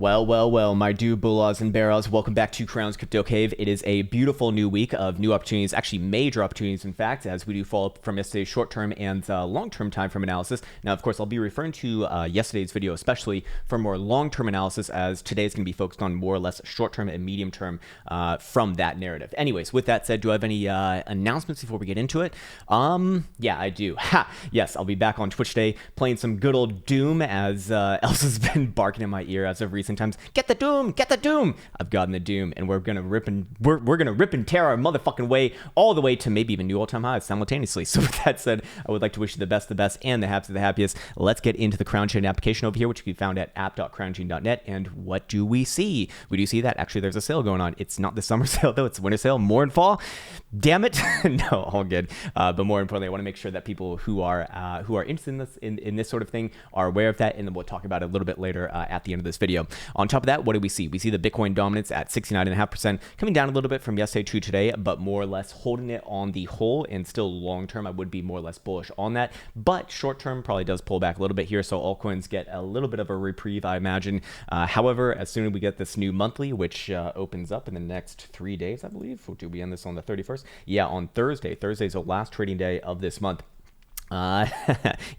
Well, my dude bulls and barrels, welcome back to Krown's Crypto Cave. It is a beautiful new week of new opportunities, actually major opportunities, in fact, as we do follow up from yesterday's short-term and long-term time frame analysis. Now, of course, I'll be referring to yesterday's video, especially for more long-term analysis, as today is going to be focused on more or less short-term and medium-term from that narrative. Anyways, with that said, do I have any announcements before we get into it? Yeah, I do. Yes, I'll be back on Twitch today playing some good old Doom, as Elsa's been barking in my ear as of recent times. Get the Doom, get the Doom. I've gotten the Doom, and we're gonna rip and tear our motherfucking way all the way to maybe even new all-time highs simultaneously. So with that said, I would like to wish you the best, and the happiest. Let's get into the Krown Chain application over here, which can be found at app.krownchain.net. And what do we see? We do see that actually there's a sale going on. It's not the summer sale though; it's a winter sale. More in fall. Damn it! No, all good. But more importantly, I want to make sure that people who are interested in this sort of thing are aware of that, and then we'll talk about it a little bit later at the end of this video. On top of that, what do we see? We see the Bitcoin dominance at 69.5%, coming down a little bit from yesterday to today, but more or less holding it on the whole. And still long term, I would be more or less bullish on that. But short term probably does pull back a little bit here, so altcoins get a little bit of a reprieve, I imagine. However, as soon as we get this new monthly, which opens up in the next 3 days, I believe. Do we end this on the 31st? Yeah, on Thursday. Thursday's the last trading day of this month.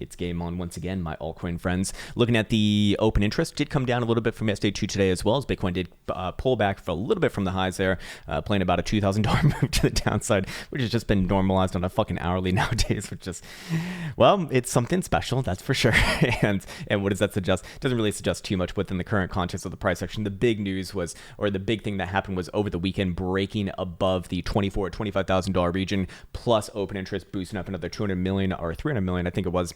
It's game on once again, my altcoin friends. Looking at the open interest, did come down a little bit from yesterday to today as well, as Bitcoin did pull back for a little bit from the highs there, playing about a $2,000 move to the downside, which has just been normalized on a fucking hourly nowadays, which is, well, it's something special, that's for sure. and what does that suggest? It doesn't really suggest too much within the current context of the price action. The big news was, or the big thing that happened was over the weekend, breaking above the $25,000 region, plus open interest boosting up another 200 million or 300 million, I think it was.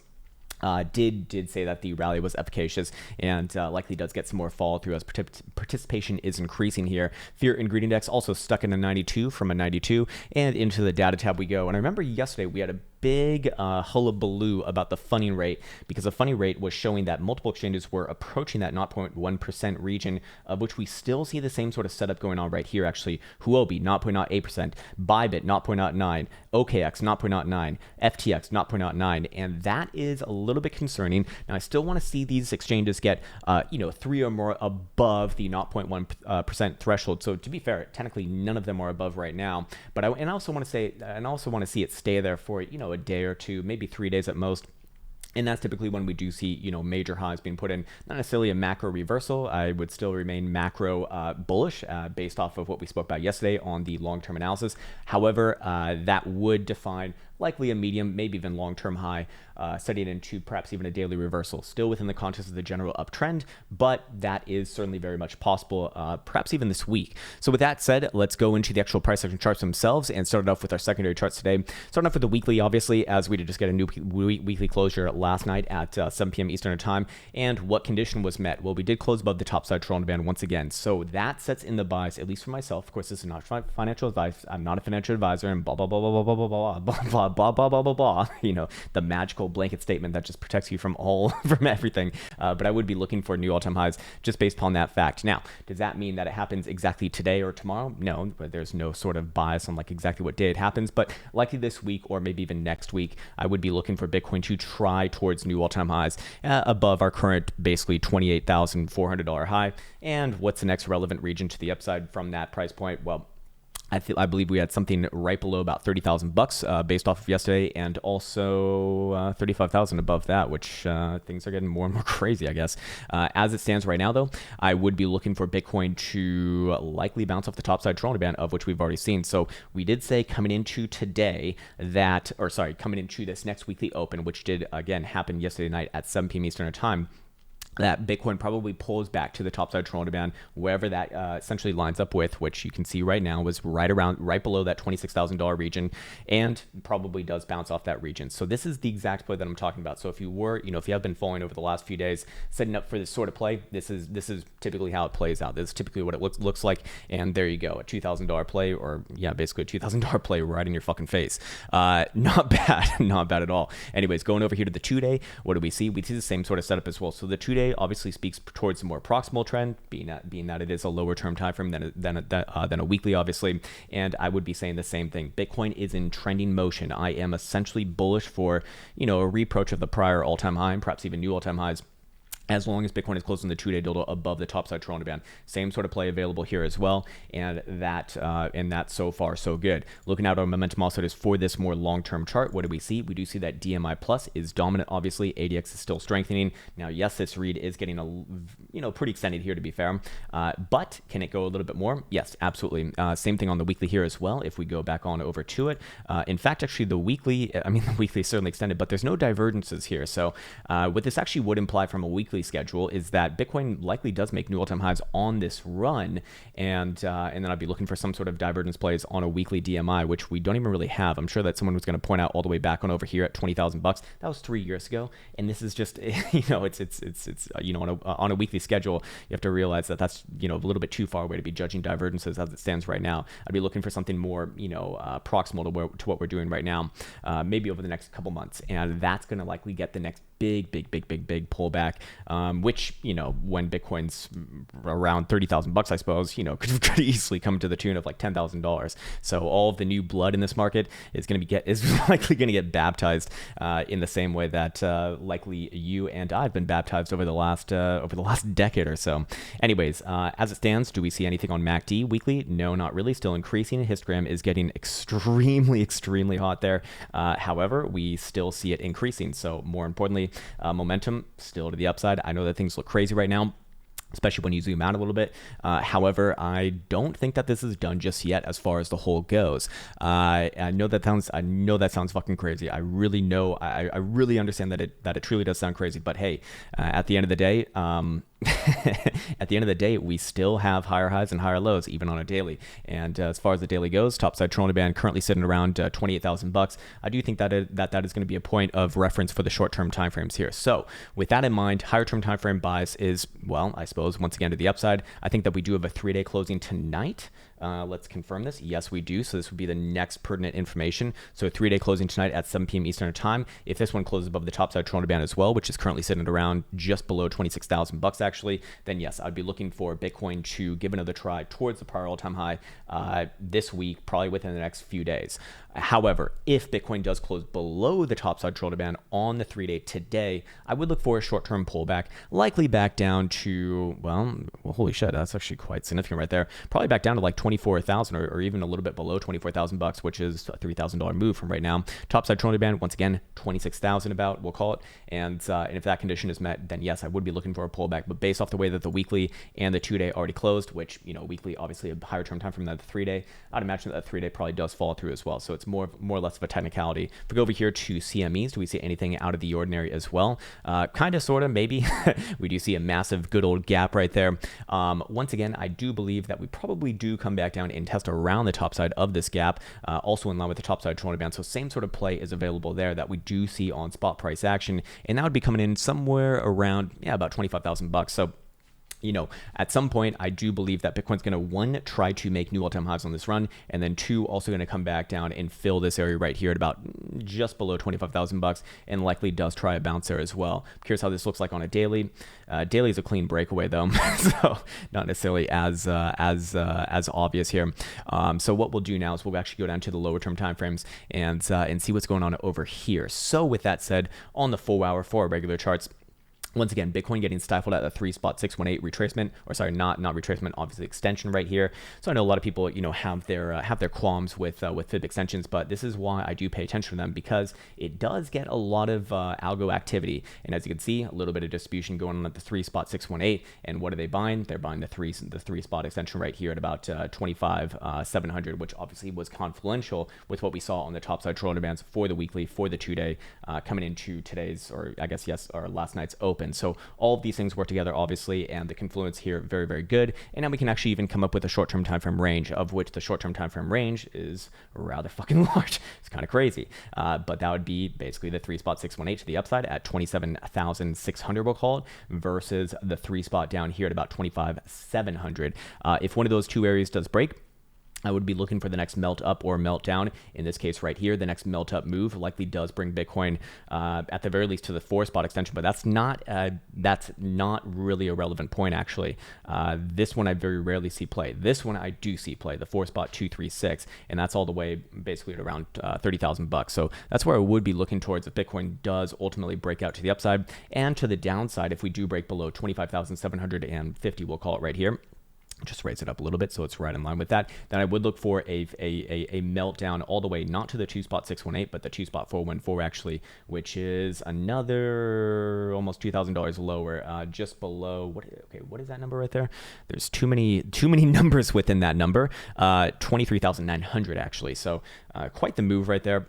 Did say that the rally was efficacious and likely does get some more follow through as participation is increasing here. Fear ingredient index also stuck in a 92 from a 92, and into the data tab we go. And I remember yesterday we had a big hullabaloo about the funding rate, because the funding rate was showing that multiple exchanges were approaching that 0.1% region, of which we still see the same sort of setup going on right here. Actually, Huobi 0.08%, Bybit 0.09%, OKX 0.09%, FTX 0.09%, and that is a little bit concerning. Now, I still want to see these exchanges get 3 or more above the 0.1% threshold. So to be fair, technically none of them are above right now. But I also want to see it stay there for a day or two, maybe 3 days at most. And that's typically when we do see, major highs being put in. Not necessarily a macro reversal. I would still remain macro bullish based off of what we spoke about yesterday on the long-term analysis. However, that would define likely a medium, maybe even long-term high, setting into perhaps even a daily reversal, still within the context of the general uptrend, but that is certainly very much possible, perhaps even this week. So with that said, let's go into the actual price action charts themselves and start off with our secondary charts today. Starting off with the weekly, obviously, as we did just get a new weekly closure last night at 7 p.m. Eastern time. And what condition was met? Well, we did close above the topside Toronto band once again. So that sets in the bias, at least for myself. Of course, this is not financial advice. I'm not a financial advisor, and blah, blah, blah, blah, blah, blah, blah, blah, blah, blah, blah, blah, blah, the magical blanket statement that just protects you from everything. But I would be looking for new all-time highs just based upon that fact. Now, does that mean that it happens exactly today or tomorrow? No, but there's no sort of bias on like exactly what day it happens, but likely this week or maybe even next week, I would be looking for Bitcoin to try towards new all-time highs above our current basically $28,400 high. And what's the next relevant region to the upside from that price point? Well, I believe we had something right below about $30,000 based off of yesterday, and also 35,000 above that, which things are getting more and more crazy, I guess. As it stands right now, though, I would be looking for Bitcoin to likely bounce off the topside Toronto band, of which we've already seen. So we did say coming into today coming into this next weekly open, which did again happen yesterday night at 7 p.m. Eastern time, that Bitcoin probably pulls back to the topside Toronto band, wherever that essentially lines up with, which you can see right now was right below that $26,000 region, and probably does bounce off that region. So this is the exact play that I'm talking about. So if you have been following over the last few days, setting up for this sort of play, this is typically how it plays out. This is typically what it looks like, and there you go, a $2,000 play, or basically a $2,000 play right in your fucking face. Not bad, not bad at all. Anyways, going over here to the 2-day, what do we see? We see the same sort of setup as well. So the 2-day obviously speaks towards a more proximal trend, being that it is a lower term time frame than a weekly, obviously. And I would be saying the same thing. Bitcoin is in trending motion. I am essentially bullish for a reapproach of the prior all-time high, and perhaps even new all-time highs as long as Bitcoin is closing the 2-day dildo above the topside Toronto band. Same sort of play available here as well, and that's so far so good. Looking at our momentum offsetters for this more long-term chart, what do we see? We do see that DMI plus is dominant. Obviously, ADX is still strengthening. Now, yes, this read is getting pretty extended here, to be fair, but can it go a little bit more? Yes, absolutely. Same thing on the weekly here as well. If we go back on over to it, in fact, actually the weekly is certainly extended, but there's no divergences here. So what this actually would imply from a weekly schedule is that Bitcoin likely does make new all-time highs on this run, and then I'd be looking for some sort of divergence plays on a weekly DMI, which we don't even really have. I'm sure that someone was going to point out all the way back on over here at 20,000 bucks. That was 3 years ago, and this is just it's on a weekly schedule. You have to realize that that's a little bit too far away to be judging divergences as it stands right now. I'd be looking for something more proximal to what we're doing right now, maybe over the next couple months, and that's going to likely get the next big pullback, which when Bitcoin's around 30,000 bucks, I suppose, could easily come to the tune of like $10,000. So all of the new blood in this market is likely going to get baptized in the same way that likely you and I've been baptized over the last decade or so. Anyways, as it stands, do we see anything on MACD weekly? No, not really. Still increasing. Histogram is getting extremely hot there. However, we still see it increasing. So more importantly, momentum still to the upside. I know that things look crazy right now, especially when you zoom out a little bit. However, I don't think that this is done just yet as far as the whole goes. I know that sounds fucking crazy. I really know. I really understand that it truly does sound crazy. But hey, at the end of the day, we still have higher highs and higher lows, even on a daily. And as far as the daily goes, topside Toronto band currently sitting around 28,000 bucks. I do think that is going to be a point of reference for the short-term timeframes here. So with that in mind, higher-term timeframe bias is, well, I suppose once again to the upside. I think that we do have a 3-day closing tonight. Let's confirm this. Yes, we do. So this would be the next pertinent information. So a 3-day closing tonight at 7 p.m. Eastern time. If this one closes above the topside Toronto band as well, which is currently sitting at around just below 26,000 bucks actually, then yes, I'd be looking for Bitcoin to give another try towards the prior all-time high this week, probably within the next few days. However, if Bitcoin does close below the topside Toronto band on the 3-day today, I would look for a short-term pullback, likely back down to, well, holy shit, that's actually quite significant right there. Probably back down to like 24,000 or even a little bit below 24,000 bucks, which is a $3,000 move from right now. Topside Toronto band, once again, 26,000 about, we'll call it. And if that condition is met, then yes, I would be looking for a pullback. But based off the way that the weekly and the 2-day already closed, which, weekly obviously a higher term time from that 3-day, I'd imagine that the 3-day probably does fall through as well. So it's more or less of a technicality. If we go over here to CMEs, do we see anything out of the ordinary as well? Kind of, sort of, maybe. We do see a massive good old gap right there. Once again, I do believe that we probably do come back down and test around the top side of this gap, also in line with the top side Toronto band. So same sort of play is available there that we do see on spot price action, and that would be coming in somewhere around about 25,000 bucks. So at some point, I do believe that Bitcoin's going to, 1, try to make new all-time highs on this run, and then 2, also going to come back down and fill this area right here at about just below 25,000 bucks, and likely does try a bounce there as well. I'm curious how this looks like on a daily. Daily is a clean breakaway though, so not necessarily as obvious here. So what we'll do now is we'll actually go down to the lower term timeframes and see what's going on over here. So with that said, on the 4-hour for our regular charts, once again, Bitcoin getting stifled at the 3.618 retracement, or sorry, not retracement, obviously extension right here. So I know a lot of people, have their qualms with fib extensions, but this is why I do pay attention to them, because it does get a lot of algo activity. And as you can see, a little bit of distribution going on at the 3.618. And what are they buying? They're buying the three spot extension right here at about 25,700, which obviously was confluential with what we saw on the top side Toronto bands for the weekly, for the 2-day, coming into today's, or I guess yes, or last night's open. So all of these things work together, obviously, and the confluence here very, very good. And now we can actually even come up with a short-term time frame range, of which the short-term time frame range is rather fucking large. It's kind of crazy, but that would be basically the 3.618 to the upside at 27,600, we'll call it, versus the 3 spot down here at about 25,700. If one of those two areas does break, I would be looking for the next melt up or melt down. In this case right here, the next melt up move likely does bring Bitcoin at the very least to the 4-spot extension, but that's not really a relevant point actually. This one I very rarely see play. This one I do see play, the 4-spot 236, and that's all the way basically at around 30,000 bucks. So that's where I would be looking towards if Bitcoin does ultimately break out to the upside and to the downside. If we do break below 25,750, we'll call it right here, just raise it up a little bit so it's right in line with that, then I would look for a meltdown all the way, not to the 2-spot 618, but the 2-spot 414 actually, which is another almost $2,000 lower, just below, what is that number right there? There's too many numbers within that number, 23,900 actually. So quite the move right there.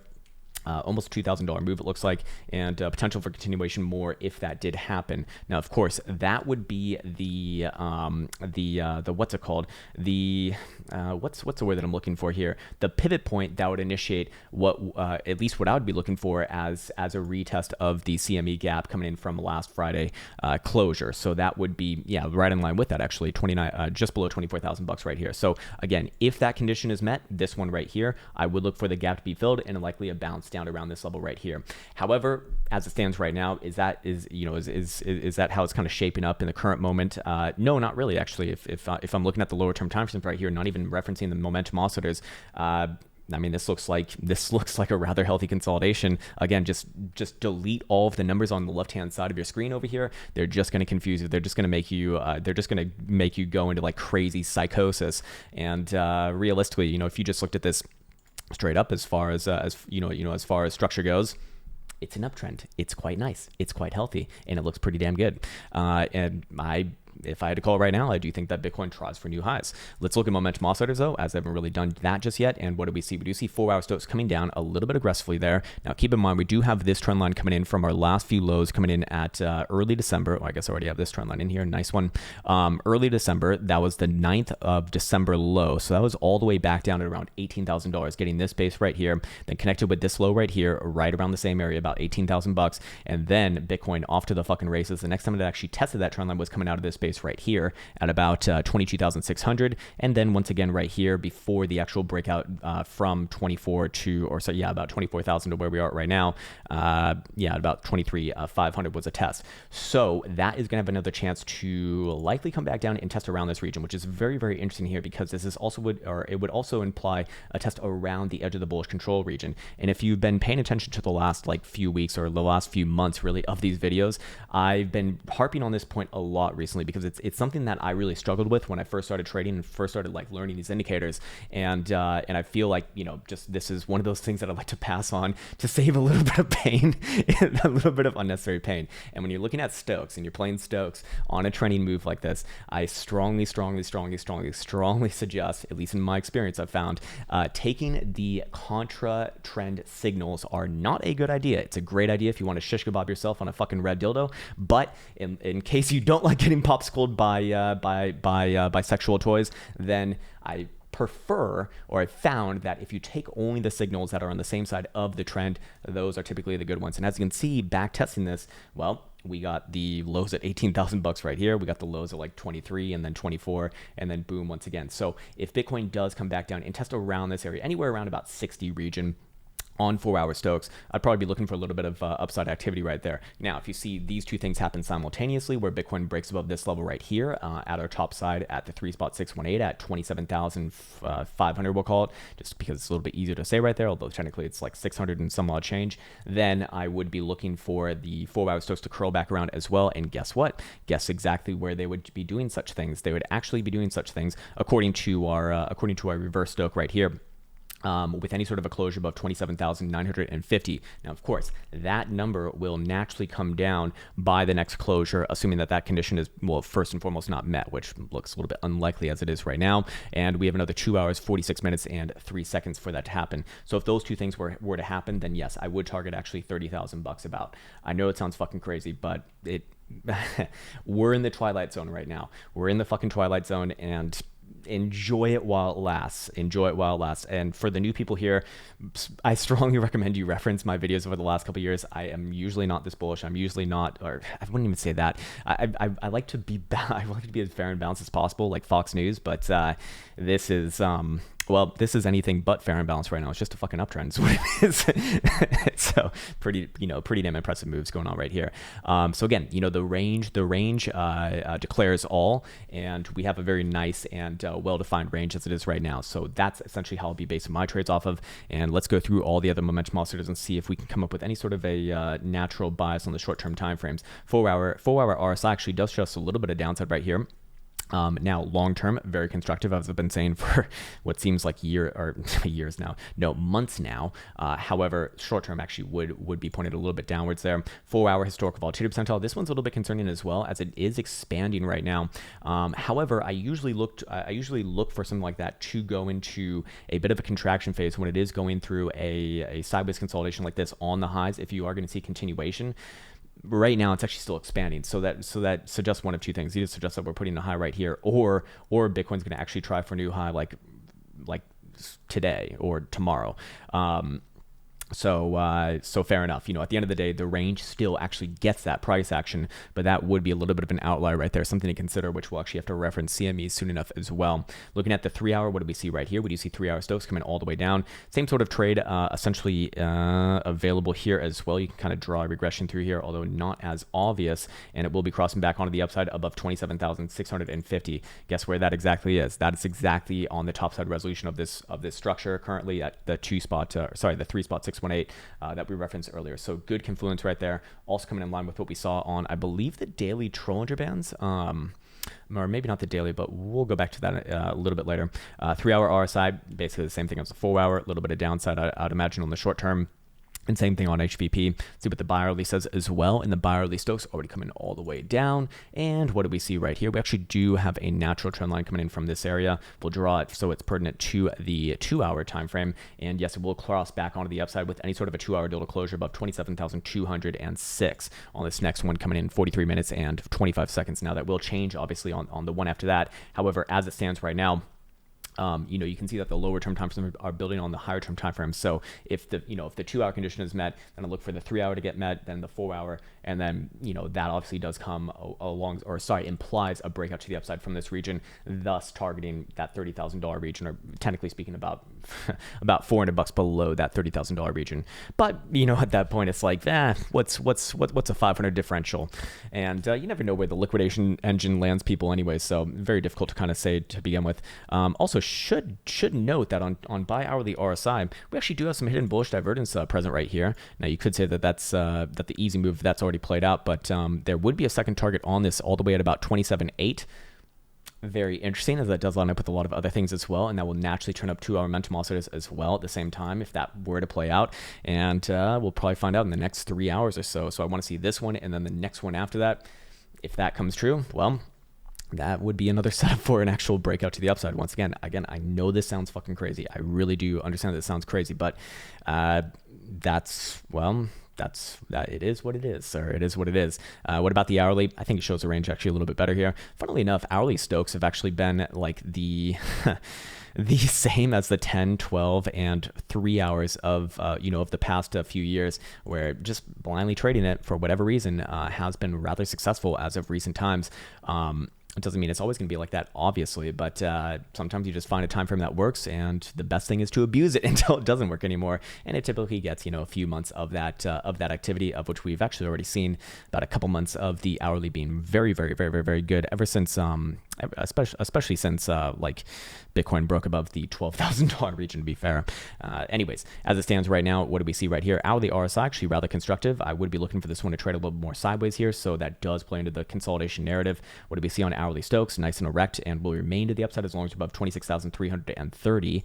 Almost $2,000 move it looks like, and potential for continuation more if that did happen. Now, of course, that would be the what's it called? What's the word that I'm looking for here? The pivot point that would initiate what at least what I would be looking for as a retest of the CME gap coming in from last Friday closure. So that would be right in line with that actually, 29 just below 24,000 bucks right here. So again, if that condition is met, this one right here, I would look for the gap to be filled and likely a bounce down around this level right here. However, as it stands right now, is that how it's kind of shaping up in the current moment? No, not really actually. If I'm looking at the lower term time frames right here, not even referencing the momentum oscillators, I mean, this looks like a rather healthy consolidation. Again, just delete all of the numbers on the left-hand side of your screen over here. They're just going to confuse you. They're just going to make you go into like crazy psychosis. And realistically, if you just looked at this straight up as far as far as structure goes, it's an uptrend. It's quite nice. It's quite healthy, and it looks pretty damn good. If I had to call it right now, I do think that Bitcoin tries for new highs. Let's look at momentum oscillators though, as I haven't really done that just yet. And what do we see? We do see 4-hour Stochs coming down a little bit aggressively there. Now keep in mind, we do have this trend line coming in from our last few lows coming in at early December. I guess I already have this trend line in here. Nice one. Early December, that was the 9th of December low. So that was all the way back down at around $18,000, getting this base right here, then connected with this low right here, right around the same area, about 18,000 bucks. And then Bitcoin off to the fucking races. The next time it actually tested that trend line was coming out of this base right here at about 22,600, and then once again right here before the actual breakout from 24 to, or so yeah, about 24,000 to where we are right now. About 23,500 was a test. So that is going to have another chance to likely come back down and test around this region, which is very, very interesting here, because this is also it would also imply a test around the edge of the bullish control region. And if you've been paying attention to the last few weeks or the last few months really of these videos, I've been harping on this point a lot recently, because it's something that I really struggled with when I first started trading and first started learning these indicators. And I feel like, just this is one of those things that I'd like to pass on to save a little bit of pain, a little bit of unnecessary pain. And when you're looking at Stokes and you're playing Stokes on a trending move like this, I strongly suggest, at least in my experience, I've found taking the contra trend signals are not a good idea. It's a great idea if you want to shish kebab yourself on a fucking red dildo, but in case you don't like getting popsicled by sexual toys, then I prefer, or I've found that if you take only the signals that are on the same side of the trend, those are typically the good ones. And as you can see, back testing this, well, we got the lows at 18,000 bucks right here. We got the lows at 23 and then 24, and then boom once again. So if Bitcoin does come back down and test around this area, anywhere around about 60 region, on 4-hour Stokes, I'd probably be looking for a little bit of upside activity right there. Now, if you see these two things happen simultaneously, where Bitcoin breaks above this level right here at our top side at the 3-spot 618 at 27,500, we'll call it, just because it's a little bit easier to say right there, although technically it's 600 and some odd change, then I would be looking for the 4-hour Stokes to curl back around as well. And guess what? Guess exactly where they would be doing such things. They would actually be doing such things according to our reverse Stoke right here. With any sort of a closure above 27,950. Now, of course, that number will naturally come down by the next closure, assuming that condition is, well, first and foremost not met, which looks a little bit unlikely as it is right now. And we have another 2 hours, 46 minutes, and 3 seconds for that to happen. So if those two things were to happen, then yes, I would target actually 30,000 bucks about. I know it sounds fucking crazy, but we're in the twilight zone right now. We're in the fucking twilight zone, and enjoy it while it lasts. And for the new people here, I strongly recommend you reference my videos over the last couple of years. I am usually not this bullish. I'm usually not, or I wouldn't even say that. I like to be I like to be as fair and balanced as possible, like Fox News, but this is Well, this is anything but fair and balanced right now. It's just a fucking uptrend. Is what it is. So pretty, pretty damn impressive moves going on right here. So again, the range declares all, and we have a very nice and well-defined range as it is right now. So that's essentially how I'll be basing my trades off of. And let's go through all the other momentum oscillators and see if we can come up with any sort of a natural bias on the short-term time frames. 4-hour RSI actually does show us a little bit of downside right here. Now, long term, very constructive, as I've been saying for what seems like months now. However, short term actually would be pointed a little bit downwards there. 4-hour historical volatility percentile. This one's a little bit concerning as well, as it is expanding right now. However, I usually look for something like that to go into a bit of a contraction phase when it is going through a sideways consolidation like this on the highs. If you are going to see continuation. Right now, it's actually still expanding, so that suggests one of two things. Either suggests that we're putting a high right here, or Bitcoin's going to actually try for a new high like today or tomorrow. So fair enough. At the end of the day, the range still actually gets that price action, but that would be a little bit of an outlier right there, something to consider, which we'll actually have to reference CME soon enough as well. Looking at the 3-hour, what do we see right here? We do see 3-hour Stokes coming all the way down. Same sort of trade essentially available here as well. You can kind of draw a regression through here, although not as obvious, and it will be crossing back onto the upside above 27,650. Guess where that exactly is? That is exactly on the top side resolution of this structure, currently at the 3-spot 618 that we referenced earlier. So good confluence right there. Also coming in line with what we saw on, I believe, the daily Trollinger bands. Or maybe not the daily, but we'll go back to that a little bit later. 3-hour RSI, basically the same thing as the 4-hour. A little bit of downside, I'd imagine, on the short term. And same thing on HVP. See what the buy hourly says as well. And the buy hourly Stokes already coming all the way down. And what do we see right here? We actually do have a natural trend line coming in from this area. We'll draw it so it's pertinent to the 2-hour time frame. And yes, it will cross back onto the upside with any sort of a 2-hour total closure above 27,206 on this next one coming in 43 minutes and 25 seconds. Now that will change obviously on the one after that. However, as it stands right now, you can see that the lower term time frames are building on the higher term time frames. So if the 2-hour condition is met, then I look for the 3-hour to get met, then the 4-hour, and then that obviously does come along, implies a breakout to the upside from this region, thus targeting that $30,000 region, or technically speaking about $400 below that $30,000 region. But at that point it's like, what's a 500 differential, and you never know where the liquidation engine lands people anyway. So very difficult to kind of say to begin with. Also, should note that on buy hourly RSI, we actually do have some hidden bullish divergence present right here. Now you could say that that's that the easy move that's already played out, but there would be a second target on this all the way at about 27.8. Very interesting, as that does line up with a lot of other things as well, and that will naturally turn up 2-hour momentum oscillators as well at the same time if that were to play out. And we'll probably find out in the next 3 hours or so. So I want to see this one and then the next one after that. If that comes true, well, that would be another setup for an actual breakout to the upside. Once again, I know this sounds fucking crazy. I really do understand that it sounds crazy, but it is what it is, sir. It is what it is. What about the hourly? I think it shows the range actually a little bit better here. Funnily enough, hourly Stokes have actually been like the the same as the 10, 12, and 3 hours of of the past few years, where just blindly trading it for whatever reason has been rather successful as of recent times. It doesn't mean it's always going to be like that, obviously, but sometimes you just find a time frame that works, and the best thing is to abuse it until it doesn't work anymore. And it typically gets a few months of that activity, of which we've actually already seen about a couple months of the hourly being very, very, very, very, very good ever since, especially since like Bitcoin broke above the $12,000 region, to be fair. Anyways, as it stands right now, what do we see right here? Hourly RSI actually rather constructive. I would be looking for this one to trade a little more sideways here, so that does play into the consolidation narrative. What do we see on hourly Stokes? Nice and erect, and will remain to the upside as long as you're above 26,330,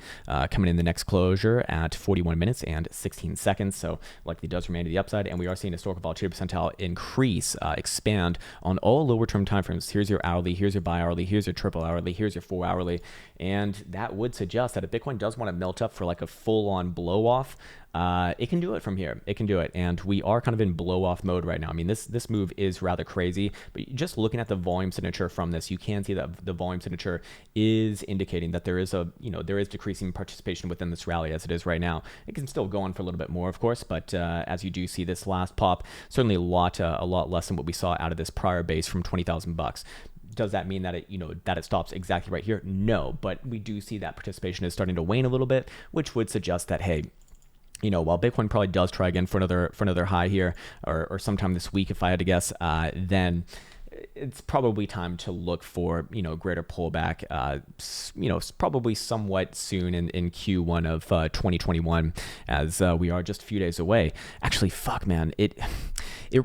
coming in the next closure at 41 minutes and 16 seconds. So likely does remain to the upside, and we are seeing historical volatility percentile increase, expand on all lower term timeframes. Here's your hourly, here's your buy hourly, here's your triple hourly, here's your 4 hourly, and that would suggest that if Bitcoin does want to melt up for like a full-on blow-off, it can do it from here. It can do it, and we are kind of in blow-off mode right now. I mean, this move is rather crazy, but just looking at the volume signature from this, you can see that the volume signature is indicating that there is decreasing participation within this rally as it is right now. It can still go on for a little bit more, of course, but as you do see this last pop, certainly a lot less than what we saw out of this prior base from $20,000. Does that mean that it stops exactly right here? No, but we do see that participation is starting to wane a little bit, which would suggest that, hey, while Bitcoin probably does try again for another high here, or sometime this week, if I had to guess, then it's probably time to look for greater pullback. Probably somewhat soon in Q1 of 2021, as we are just a few days away. Actually, fuck, man, it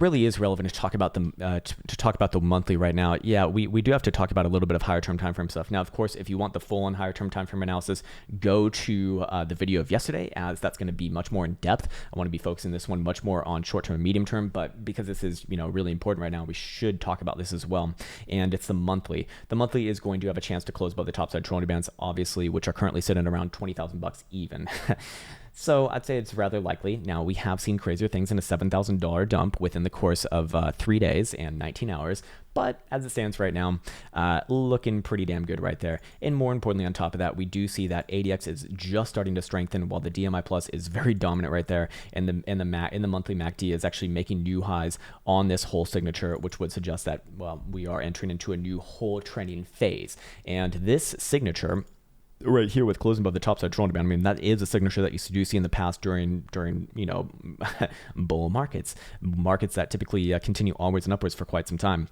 really is relevant to talk about the monthly right now. Yeah, we do have to talk about a little bit of higher term time frame stuff. Now, of course, if you want the full on higher term time frame analysis, go to the video of yesterday, as that's going to be much more in depth. I want to be focusing this one much more on short term and medium term, but because this is really important right now, we should talk about this as well. And it's the monthly. The monthly is going to have a chance to close above the topside trailing bands, obviously, which are currently sitting around $20,000 even. So I'd say it's rather likely. Now, we have seen crazier things in a $7,000 dump within the course of 3 days and 19 hours. But as it stands right now, looking pretty damn good right there. And more importantly, on top of that, we do see that ADX is just starting to strengthen, while the DMI Plus is very dominant right there. And the monthly MACD is actually making new highs on this whole signature, which would suggest that, well, we are entering into a new whole trending phase. And this signature right here with closing above the topside trailing band, I mean, that is a signature that you do see in the past during bull markets that typically continue onwards and upwards for quite some time.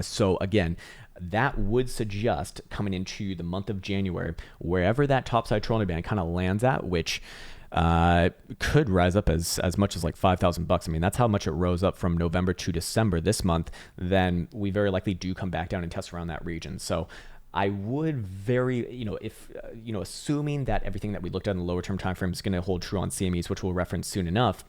So again, that would suggest coming into the month of January, wherever that topside trailing band kind of lands at, which could rise up as much as like $5,000. I mean, that's how much it rose up from November to December this month. Then we very likely do come back down and test around that region. So I would assuming that everything that we looked at in the lower term time frame is going to hold true on CMEs, which we'll reference soon enough,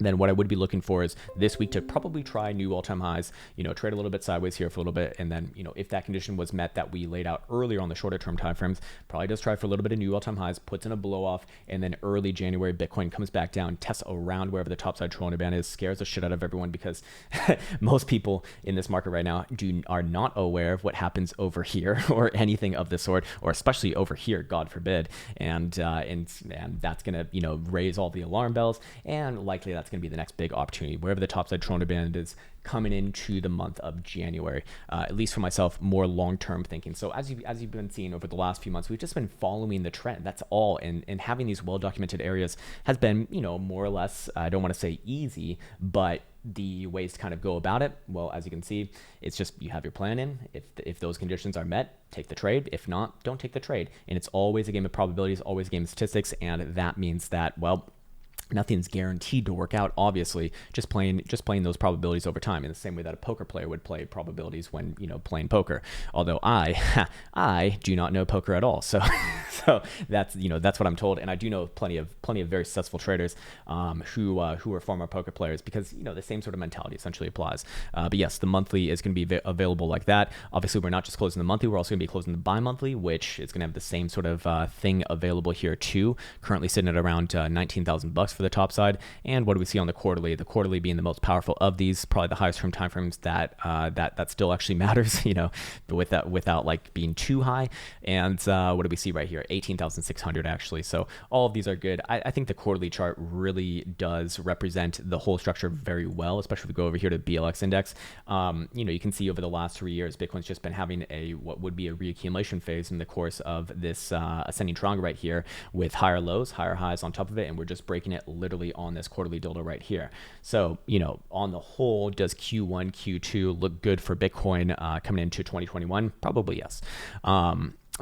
then what I would be looking for is this week to probably try new all-time highs, trade a little bit sideways here for a little bit. And then, if that condition was met that we laid out earlier on the shorter term timeframes, probably does try for a little bit of new all-time highs, puts in a blow off, and then early January, Bitcoin comes back down, tests around wherever the topside trailing band is, scares the shit out of everyone, because most people in this market right now are not aware of what happens over here or anything of the sort, or especially over here, God forbid. And that's going to, raise all the alarm bells, and likely that's going to be the next big opportunity, wherever the topside trailing band is coming into the month of January. At least for myself, more long-term thinking. So as you've been seeing over the last few months, we've just been following the trend. That's all. And having these well-documented areas has been, more or less, I don't want to say easy, but the ways to kind of go about it, well, as you can see, it's just you have your plan in. If those conditions are met, take the trade. If not, don't take the trade. And it's always a game of probabilities, always a game of statistics, and that means that, well, nothing's guaranteed to work out, obviously, just playing those probabilities over time, in the same way that a poker player would play probabilities when, playing poker. Although I do not know poker at all. So that's what I'm told. And I do know plenty of very successful traders who are former poker players, because, the same sort of mentality essentially applies. But yes, the monthly is going to be available like that. Obviously, we're not just closing the monthly, we're also going to be closing the bi-monthly, which is going to have the same sort of thing available here too. Currently sitting at around $19,000 for the top side. And what do we see on the quarterly? The quarterly being the most powerful of these, probably the highest term timeframes that still actually matters, without like being too high. And what do we see right here? 18,600 actually. So all of these are good. I think the quarterly chart really does represent the whole structure very well, especially if we go over here to BLX index. You can see over the last 3 years, Bitcoin's just been having what would be a reaccumulation phase in the course of this ascending triangle right here, with higher lows, higher highs on top of it, and we're just breaking it literally on this quarterly dildo right here. So, on the whole, does Q1, Q2 look good for Bitcoin coming into 2021? Probably yes.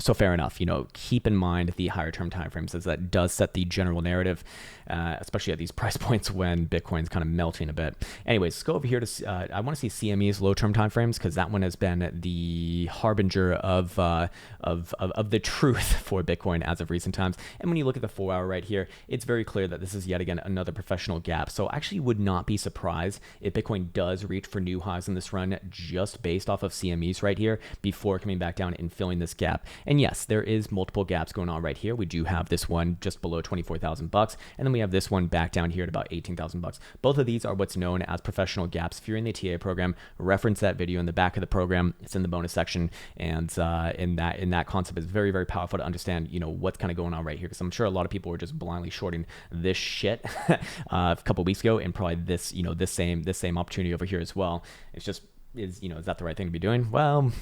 So fair enough, keep in mind the higher term timeframes, as that does set the general narrative, especially at these price points when Bitcoin's kind of melting a bit. Anyways, let's go over here to, I want to see CME's low term timeframes, because that one has been the harbinger of the truth for Bitcoin as of recent times. And when you look at the 4 hour right here, it's very clear that this is yet again another professional gap. So I actually would not be surprised if Bitcoin does reach for new highs in this run, just based off of CMEs right here, before coming back down and filling this gap. And yes, there is multiple gaps going on right here. We do have this one just below $24,000, and then we have this one back down here at about $18,000. Both of these are what's known as professional gaps. If you're in the TA program, reference that video in the back of the program. It's in the bonus section, and in that concept is very, very powerful to understand, what's kind of going on right here, because I'm sure a lot of people were just blindly shorting this shit a couple weeks ago, and probably this same opportunity over here as well. It's just is that the right thing to be doing? Well,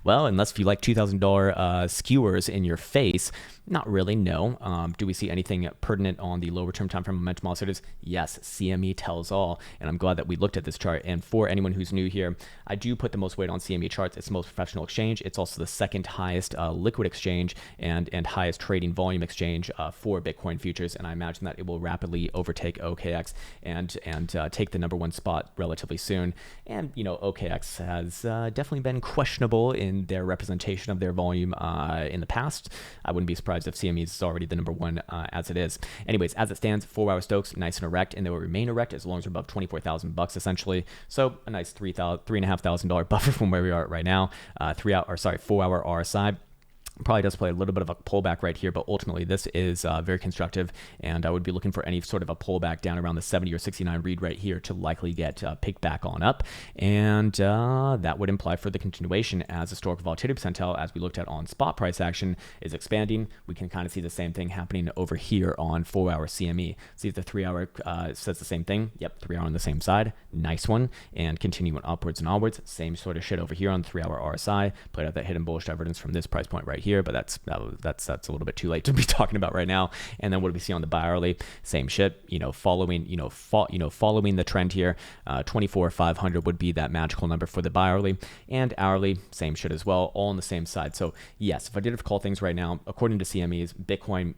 well, unless you like $2,000 skewers in your face, not really. No. Do we see anything pertinent on the lower term time frame momentum oscillators? Yes. CME tells all, and I'm glad that we looked at this chart. And for anyone who's new here, I do put the most weight on CME charts. It's the most professional exchange. It's also the second highest liquid exchange and highest trading volume exchange for Bitcoin futures. And I imagine that it will rapidly overtake OKX and take the #1 spot relatively soon. And OKX has definitely been questionable in their representation of their volume in the past. I wouldn't be surprised if CME is already the #1 as it is. Anyways, as it stands, 4-hour Stokes nice and erect, and they will remain erect as long as we're above $24,000 essentially. So a nice $3,500 buffer from where we are right now. 4-hour RSI. Probably does play a little bit of a pullback right here, but ultimately this is very constructive, and I would be looking for any sort of a pullback down around the 70 or 69 read right here to likely get picked back on up, and that would imply for the continuation as historical volatility percentile, as we looked at on spot price action, is expanding. We can kind of see the same thing happening over here on 4-hour CME. See if the 3-hour says the same thing. Yep, 3-hour on the same side. Nice one, and continuing upwards and onwards. Same sort of shit over here on 3-hour RSI. Played out that hidden bullish divergence from this price point right here, but that's a little bit too late to be talking about right now. And then what do we see on the bi-hourly? Same shit, following the trend here. 24,500 would be that magical number for the bi-hourly, and hourly, same shit as well, all on the same side. So yes, if I did have to call things right now, according to CMEs, Bitcoin,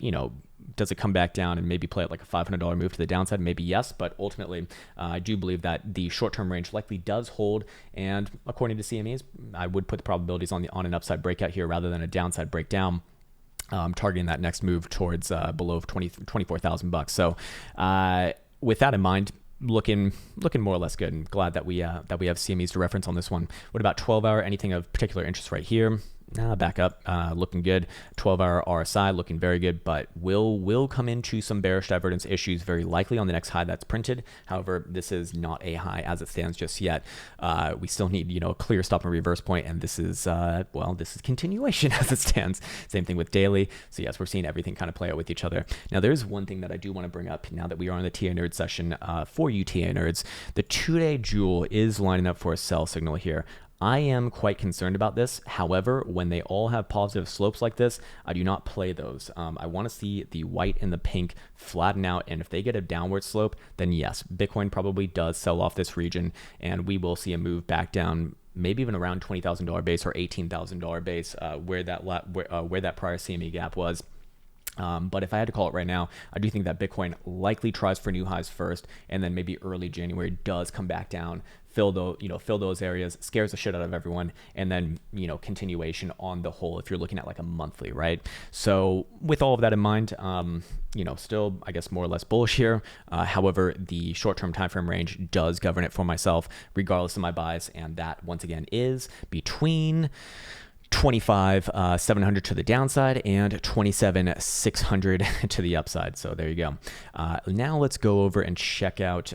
does it come back down and maybe play it like a $500 move to the downside? Maybe yes, but ultimately, I do believe that the short-term range likely does hold. And according to CMEs, I would put the probabilities on an upside breakout here rather than a downside breakdown, targeting that next move towards below $24,000. So with that in mind, looking more or less good, and glad that we have CMEs to reference on this one. What about 12-hour? Anything of particular interest right here? Back up, looking good. 12-hour RSI looking very good, but will come into some bearish divergence issues very likely on the next high that's printed. However, this is not a high as it stands just yet. We still need a clear stop and reverse point, and this is this is continuation as it stands. Same thing with daily. So yes, we're seeing everything kind of play out with each other. Now there's one thing that I do want to bring up now that we are on the TA Nerd session. For you TA Nerds, the 2-day jewel is lining up for a sell signal here. I am quite concerned about this. However, when they all have positive slopes like this, I do not play those. I want to see the white and the pink flatten out, and if they get a downward slope, then yes, Bitcoin probably does sell off this region, and we will see a move back down, maybe even around $20,000 base or $18,000 base, where that prior CME gap was. But if I had to call it right now, I do think that Bitcoin likely tries for new highs first, and then maybe early January does come back down, fill those areas, scares the shit out of everyone, and then continuation on the whole if you're looking at like a monthly, right? So with all of that in mind, still I guess more or less bullish here. However, the short-term time frame range does govern it for myself, regardless of my bias, and that once again is between 25,700 to the downside and 27,600 to the upside. So there you go. Now let's go over and check out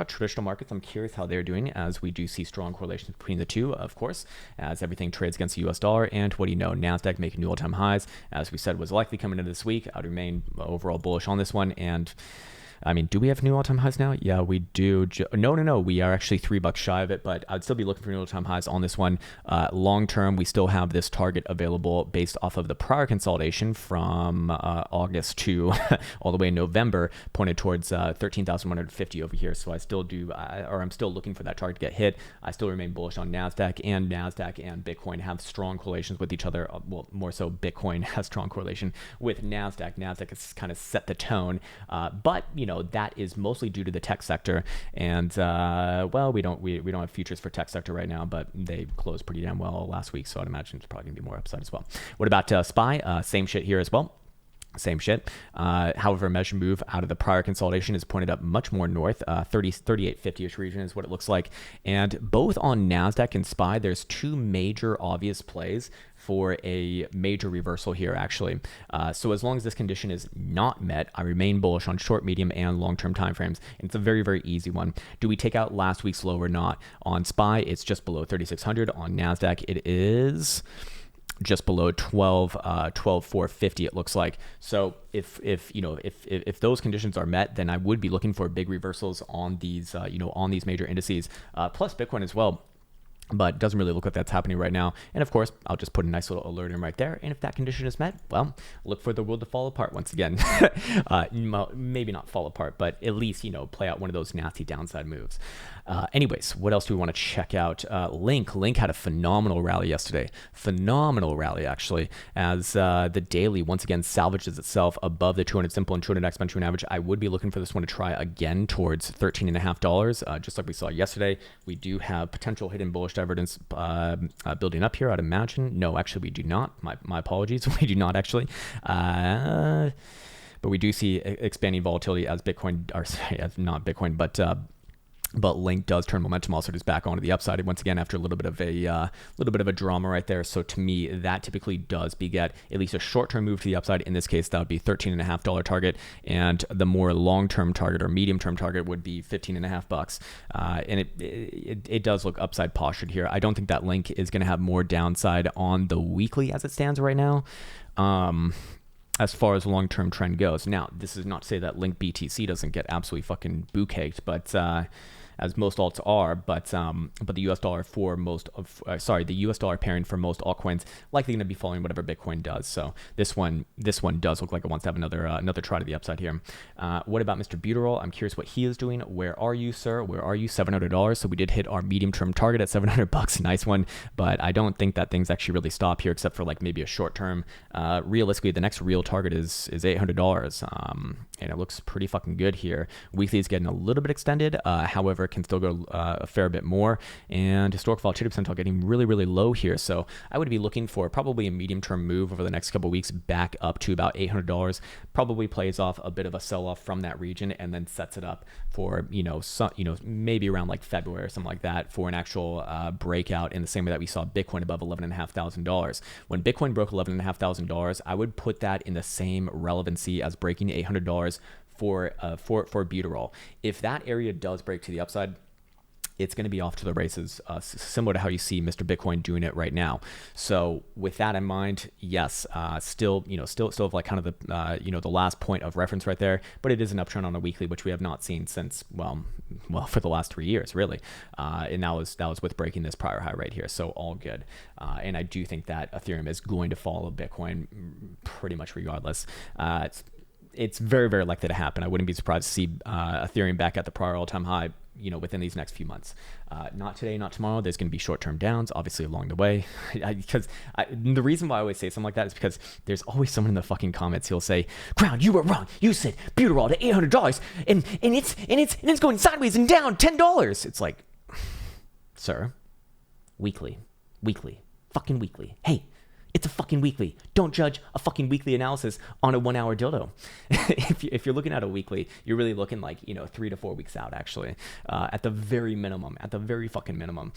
traditional markets. I'm curious how they're doing, as we do see strong correlations between the two, of course, as everything trades against the US dollar. And what do you know, NASDAQ making new all-time highs, as we said, was likely coming into this week. I'd remain overall bullish on this one. And I mean, do we have new all-time highs now? Yeah, we do. No. We are actually $3 shy of it, but I'd still be looking for new all-time highs on this one. Long-term, we still have this target available based off of the prior consolidation from August to all the way in November, pointed towards 13,150 over here. So I still I'm still looking for that target to get hit. I still remain bullish on NASDAQ and Bitcoin have strong correlations with each other. Well, more so Bitcoin has strong correlation with NASDAQ. NASDAQ has kind of set the tone, but that is mostly due to the tech sector, and we don't have futures for tech sector right now, but they closed pretty damn well last week, so I'd imagine it's probably gonna be more upside as well. What about SPY? Same shit here as well. Same shit. However, measure move out of the prior consolidation is pointed up much more north. 3850-ish region is what it looks like. And both on NASDAQ and SPY, there's two major obvious plays for a major reversal here, actually. So as long as this condition is not met, I remain bullish on short, medium, and long-term timeframes. And it's a very, very easy one. Do we take out last week's low or not? On SPY, it's just below 3,600. On NASDAQ, it is just below 12,450 it looks like. So if those conditions are met, then I would be looking for big reversals on these on these major indices, plus Bitcoin as well. but doesn't really look like that's happening right now. And of course, I'll just put a nice little alert in right there. And if that condition is met, well, look for the world to fall apart once again. Maybe not fall apart, but at least, play out one of those nasty downside moves. Anyways, what else do we want to check out? Link had a phenomenal rally yesterday. Phenomenal rally, actually, as the daily once again salvages itself above the 200 simple and 200 exponential average. I would be looking for this one to try again towards $13.50, just like we saw yesterday. We do have potential hidden bullish divergence building up here, I'd imagine. No, actually, we do not. My apologies. We do not actually. But we do see expanding volatility as Bitcoin, or sorry, as not Bitcoin, but Link does turn momentum also just back onto the upside once again after a little bit of a drama right there. So to me, that typically does beget at least a short-term move to the upside. In this case, that would be $13.50 target, and the more long-term target or medium-term target would be $15.50. And it does look upside postured here. I don't think that Link is going to have more downside on the weekly as it stands right now. As far as long-term trend goes. Now, this is not to say that Link BTC doesn't get absolutely fucking boo-caked, but as most alts are, but the US dollar for most of, the US dollar pairing for most altcoins likely going to be following whatever Bitcoin does. So this one does look like it wants to have another try to the upside here. What about Mr. Butyrol? I'm curious what he is doing. Where are you, sir? Where are you? $700. So we did hit our medium-term target at $700. Nice one, but I don't think that things actually really stop here, except for like maybe a short term. Realistically, the next real target is $800, and it looks pretty fucking good here. Weekly is getting a little bit extended, however, can still go a fair bit more, and historic volatility percentile getting really, really low here. So I would be looking for probably a medium-term move over the next couple of weeks back up to about $800. Probably plays off a bit of a sell-off from that region, and then sets it up for maybe around like February or something like that for an actual breakout in the same way that we saw Bitcoin above $11,500. When Bitcoin broke $11,500, I would put that in the same relevancy as breaking $800 for Butyrol. If that area does break to the upside, it's going to be off to the races, similar to how you see Mr. Bitcoin doing it right now. So with that in mind, yes, still have like kind of the the last point of reference right there, but it is an uptrend on a weekly, which we have not seen since well for the last 3 years really, and that was with breaking this prior high right here. So all good, and I do think that Ethereum is going to follow Bitcoin pretty much regardless. It's very, very likely to happen. I wouldn't be surprised to see Ethereum back at the prior all-time high, within these next few months. Not today, not tomorrow. There's going to be short-term downs, obviously, along the way. The reason why I always say something like that is because there's always someone in the fucking comments who'll say, "Krown, you were wrong. You said Butyrol to $800, and it's going sideways and down $10." It's like, sir, weekly, fucking weekly. Hey. It's a fucking weekly. Don't judge a fucking weekly analysis on a 1 hour dildo. If you're looking at a weekly, you're really looking like, 3 to 4 weeks out, actually, at the very minimum, at the very fucking minimum.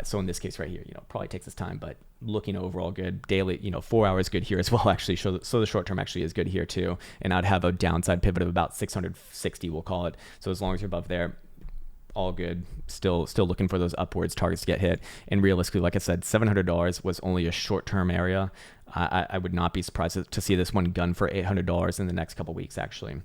So in this case right here, probably takes its time, but looking overall good. Daily, 4 hours good here as well, actually. So the short term actually is good here too. And I'd have a downside pivot of about 660, we'll call it. So as long as you're above there, all good. Still looking for those upwards targets to get hit. And realistically, like I said, $700 was only a short-term area. I would not be surprised to see this one gun for $800 in the next couple weeks, actually.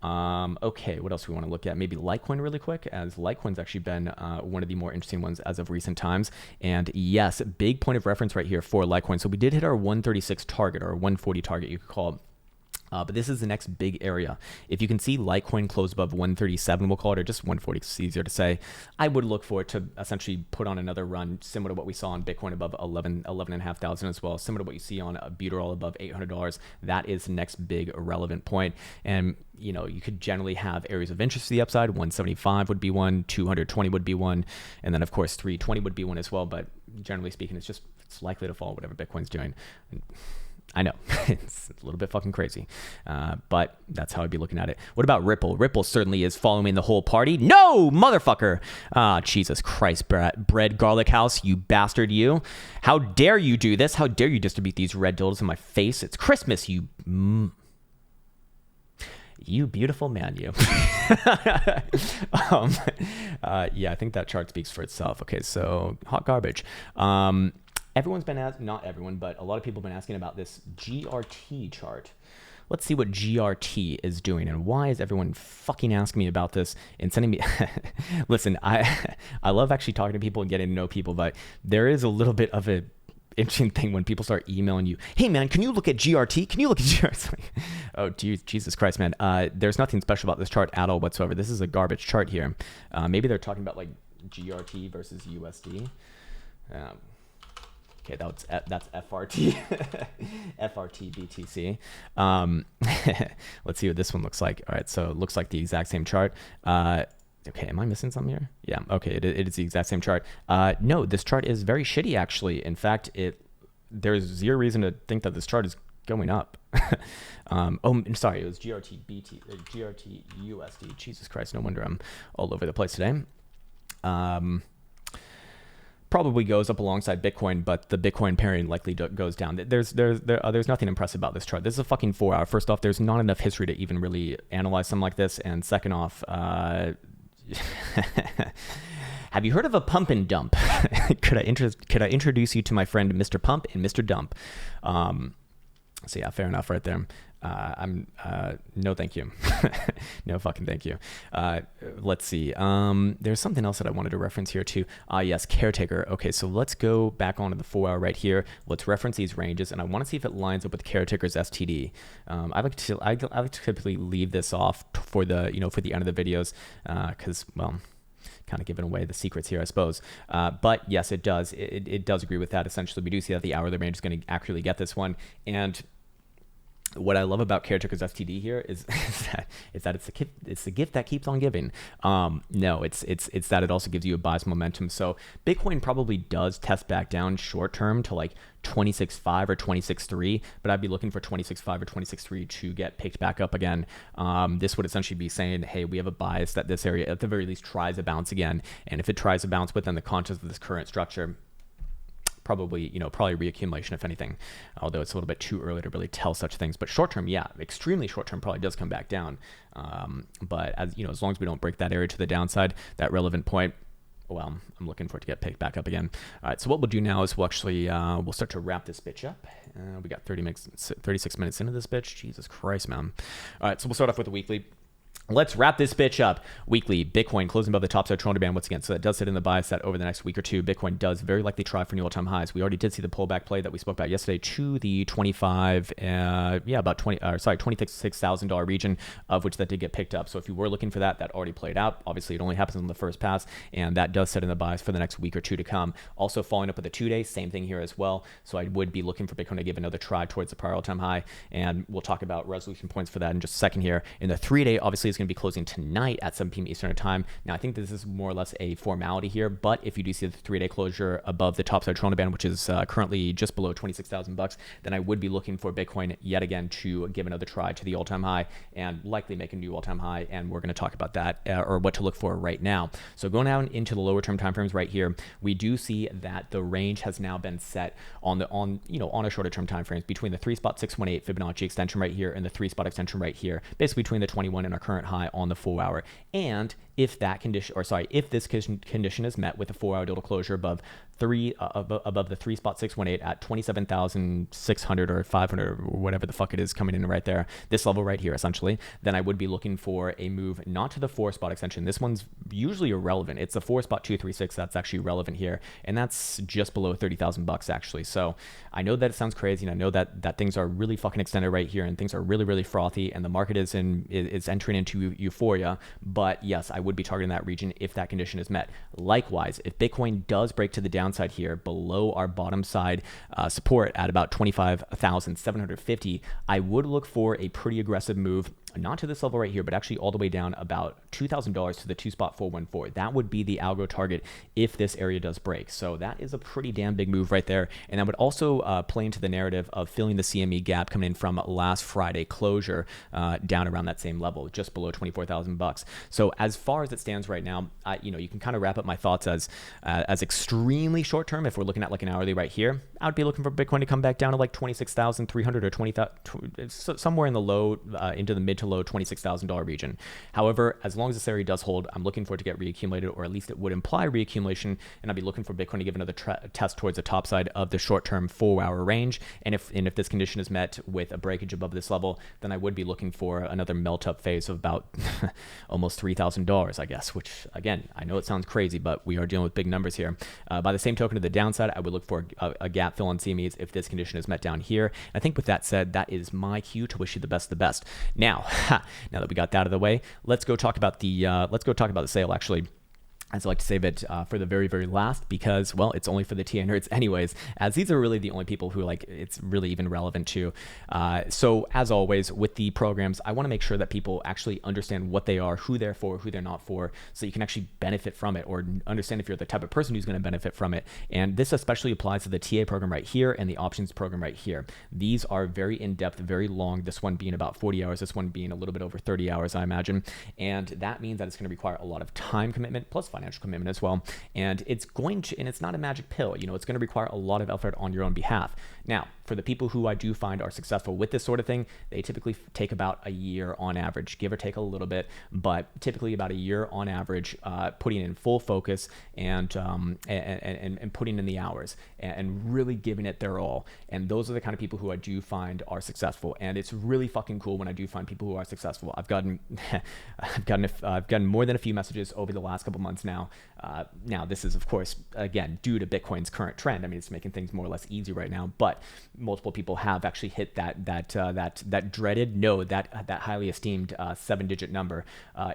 Okay, what else do we want to look at? Maybe Litecoin really quick, as Litecoin's actually been one of the more interesting ones as of recent times. And yes, big point of reference right here for Litecoin. So we did hit our 136 target, or 140 target, you could call it. But this is the next big area. If you can see Litecoin close above 137, we'll call it, or just 140, it's easier to say, I would look for it to essentially put on another run similar to what we saw on Bitcoin above 11,500 as well, similar to what you see on Butyrol above $800. That is the next big relevant point. And you could generally have areas of interest to the upside. 175 would be one, 220 would be one, and then of course 320 would be one as well. But generally speaking, it's likely to follow whatever Bitcoin's doing. I know, it's a little bit fucking crazy, but that's how I'd be looking at it. What about Ripple? Ripple certainly is following the whole party. No, motherfucker. Jesus Christ, bread garlic house, you bastard, you. How dare you do this? How dare you distribute these red dildos in my face? It's Christmas, you... You beautiful man, you. Yeah, I think that chart speaks for itself. Okay, so hot garbage. Everyone's been asking, not everyone, but a lot of people have been asking about this GRT chart. Let's see what GRT is doing, and why is everyone fucking asking me about this and sending me... Listen, I love actually talking to people and getting to know people, but there is a little bit of a interesting thing when people start emailing you, hey man, can you look at GRT? Can you look at GRT? Oh, Jesus Christ, man. There's nothing special about this chart at all whatsoever. This is a garbage chart here. Maybe they're talking about like GRT versus USD. Okay, that's FRT, FRT BTC. Let's see what this one looks like. All right, so it looks like the exact same chart. Okay, am I missing something here? Yeah, okay, it is the exact same chart. No, this chart is very shitty, actually. In fact, there's zero reason to think that this chart is going up. Oh, I'm sorry, it was GRT USD. Jesus Christ, no wonder I'm all over the place today. Probably goes up alongside Bitcoin, but the Bitcoin pairing likely goes down. There's nothing impressive about this chart. This is a fucking 4 hour. First off, there's not enough history to even really analyze something like this. And second off, have you heard of a pump and dump? Could I introduce you to my friend Mr. Pump and Mr. Dump? So yeah, fair enough right there. No, thank you. No fucking thank you. Let's see. There's something else that I wanted to reference here too. Yes, caretaker. Okay, so let's go back onto the 4 hour right here. Let's reference these ranges, and I want to see if it lines up with caretaker's STD. I like to typically leave this off for the for the end of the videos, because well, kind of giving away the secrets here, I suppose. But yes, it does. It does agree with that. Essentially, we do see that the hourly range is going to actually get this one. And what I love about Caretaker's STD here is that it's the gift that keeps on giving. No, it's that it also gives you a bias momentum. So Bitcoin probably does test back down short term to like 26.5 or 26.3, but I'd be looking for 26.5 or 26.3 to get picked back up again. This would essentially be saying, hey, we have a bias that this area at the very least tries to bounce again. And if it tries to bounce within the context of this current structure, probably reaccumulation, if anything, although it's a little bit too early to really tell such things. But short term, yeah, extremely short term probably does come back down. But as long as we don't break that area to the downside, that relevant point, well, I'm looking for it to get picked back up again. All right, so what we'll do now is we'll start to wrap this bitch up. We got 36 minutes into this bitch. Jesus Christ, man. All right, so we'll start off with the weekly. Let's wrap this bitch up. Weekly, Bitcoin closing above the top side 200 band once again. So that does sit in the bias that over the next week or two, Bitcoin does very likely try for new all-time highs. We already did see the pullback play that we spoke about yesterday to the $26,000 region, of which that did get picked up. So if you were looking for that, that already played out. Obviously, it only happens on the first pass, and that does sit in the bias for the next week or two to come. Also following up with the 2-day, same thing here as well. So I would be looking for Bitcoin to give another try towards the prior all-time high, and we'll talk about resolution points for that in just a second here. In the 3-day, obviously, it's going to be closing tonight at 7 p.m. Eastern time. Now, I think this is more or less a formality here, but if you do see the 3-day closure above the top side Toronto band, which is currently just below $26,000, then I would be looking for Bitcoin yet again to give another try to the all-time high and likely make a new all-time high. And we're going to talk about that or what to look for right now. So going down into the lower term timeframes right here, we do see that the range has now been set on a shorter term timeframes between the 3.618 Fibonacci extension right here and the 3-spot extension right here, basically between the 21 and our current high on the 4 hour. And if that condition, if this condition is met with a 4 hour delta closure above the 3.618 at 27,600 or 500 or whatever the fuck it is coming in right there, this level right here essentially, then I would be looking for a move not to the 4-spot extension. This one's usually irrelevant. It's the 4.236 that's actually relevant here, and that's just below $30,000 actually. So I know that it sounds crazy, and I know that things are really fucking extended right here, and things are really, really frothy, and the market is entering into euphoria. But yes, I would be targeting that region if that condition is met. Likewise, if Bitcoin does break to the downside here below our bottom side support at about 25,750, I would look for a pretty aggressive move, not to this level right here, but actually all the way down about $2,000 to the 2.414. That would be the algo target if this area does break. So that is a pretty damn big move right there. And that would also play into the narrative of filling the CME gap coming in from last Friday closure down around that same level, just below $24,000. So as far as it stands right now, you can kind of wrap up my thoughts as extremely short term. If we're looking at like an hourly right here, I would be looking for Bitcoin to come back down to like 26,300 or 20,000, somewhere in the low into the mid to low $26,000 region. However, as long as this area does hold, I'm looking for it to get reaccumulated, or at least it would imply reaccumulation, and I'd be looking for Bitcoin to give another test towards the top side of the short-term 4-hour range. And if this condition is met with a breakage above this level, then I would be looking for another melt-up phase of about almost $3,000, I guess, which, again, I know it sounds crazy, but we are dealing with big numbers here. By the same token, to the downside, I would look for a gap fill on CMEs if this condition is met down here. I think with that said, that is my cue to wish you the best of the best. Now, now that we got that out of the way, let's go talk about the sale, actually. As I like to save it for the very, very last, because, well, it's only for the TA nerds anyways, as these are really the only people who, like, it's really even relevant to. So as always, with the programs, I want to make sure that people actually understand what they are, who they're for, who they're not for, so you can actually benefit from it, or understand if you're the type of person who's going to benefit from it. And this especially applies to the TA program right here and the options program right here. These are very in-depth, very long, this one being about 40 hours, this one being a little bit over 30 hours, I imagine. And that means that it's going to require a lot of time commitment, plus financial commitment as well. And it's not a magic pill. You know, it's going to require a lot of effort on your own behalf. Now, for the people who I do find are successful with this sort of thing, they typically take about a year on average, give or take a little bit, but typically about a year on average, putting in full focus and putting in the hours and really giving it their all. And those are the kind of people who I do find are successful. And it's really fucking cool when I do find people who are successful. I've gotten more than a few messages over the last couple months now. Now, this is, of course, again, due to Bitcoin's current trend. I mean, it's making things more or less easy right now, but multiple people have actually hit that dreaded, no, that highly esteemed 7-digit number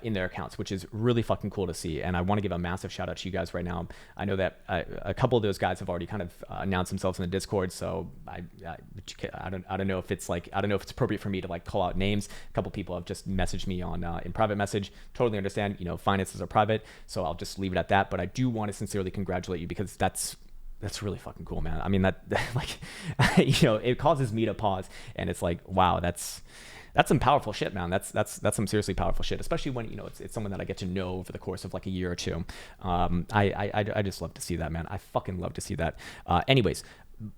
in their accounts, which is really fucking cool to see. And I want to give a massive shout out to you guys right now. I know that a couple of those guys have already kind of announced themselves in the Discord, so I don't know if it's appropriate for me to like call out names. A couple people have just messaged me on in private message. Totally understand, you know, finances are private, so I'll just leave it at that. But I do want to sincerely congratulate you, because that's really fucking cool, man. I mean, that like, you know, it causes me to pause, and it's like, wow, that's some powerful shit, man. That's some seriously powerful shit, especially when, you know, it's someone that I get to know over the course of like a year or two. I just love to see that, man. I fucking love to see that. Anyways,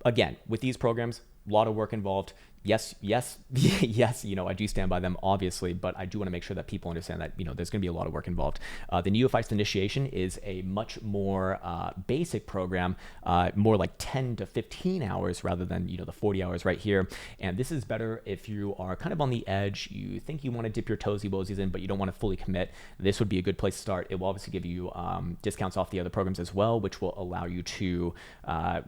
again, with these programs, a lot of work involved. Yes, you know, I do stand by them, obviously, but I do want to make sure that people understand that, you know, there's going to be a lot of work involved. The Neophytes Initiation is a much more basic program, more like 10 to 15 hours rather than, you know, the 40 hours right here. And this is better if you are kind of on the edge, you think you want to dip your toesy-woesies in, but you don't want to fully commit. This would be a good place to start. It will obviously give you discounts off the other programs as well, which will allow you to, it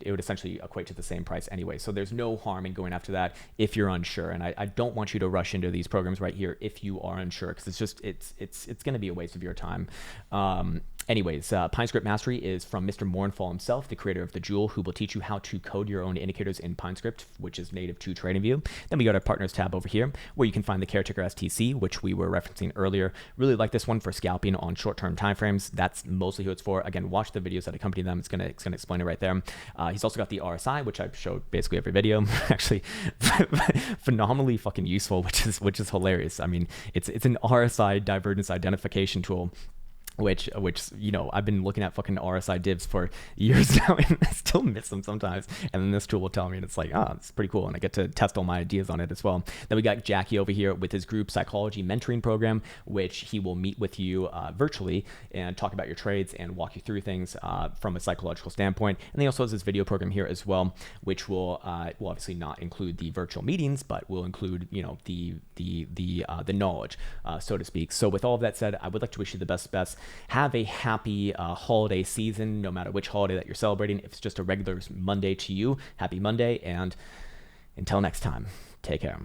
would essentially equate to the same price anyway. So there's no harm in going after that if you're unsure. And I don't want you to rush into these programs right here if you are unsure, because it's going to be a waste of your time. Anyways, PineScript Mastery is from Mr. Mournfall himself, the creator of the Jewel, who will teach you how to code your own indicators in PineScript, which is native to TradingView. Then we got our Partners tab over here, where you can find the Caretaker STC, which we were referencing earlier. Really like this one for scalping on short-term timeframes. That's mostly who it's for. Again, watch the videos that accompany them. It's gonna explain it right there. He's also got the RSI, which I've showed basically every video. Actually, phenomenally fucking useful, which is hilarious. I mean, it's an RSI divergence identification tool, which, you know, I've been looking at fucking RSI divs for years now, and I still miss them sometimes. And then this tool will tell me, and it's like, it's pretty cool. And I get to test all my ideas on it as well. Then we got Jackie over here with his group psychology mentoring program, which he will meet with you virtually and talk about your trades and walk you through things from a psychological standpoint. And he also has this video program here as well, which will obviously not include the virtual meetings, but will include, you know, the knowledge, so to speak. So with all of that said, I would like to wish you the best. Have a happy holiday season, no matter which holiday that you're celebrating. If it's just a regular Monday to you, happy Monday. And until next time, take care.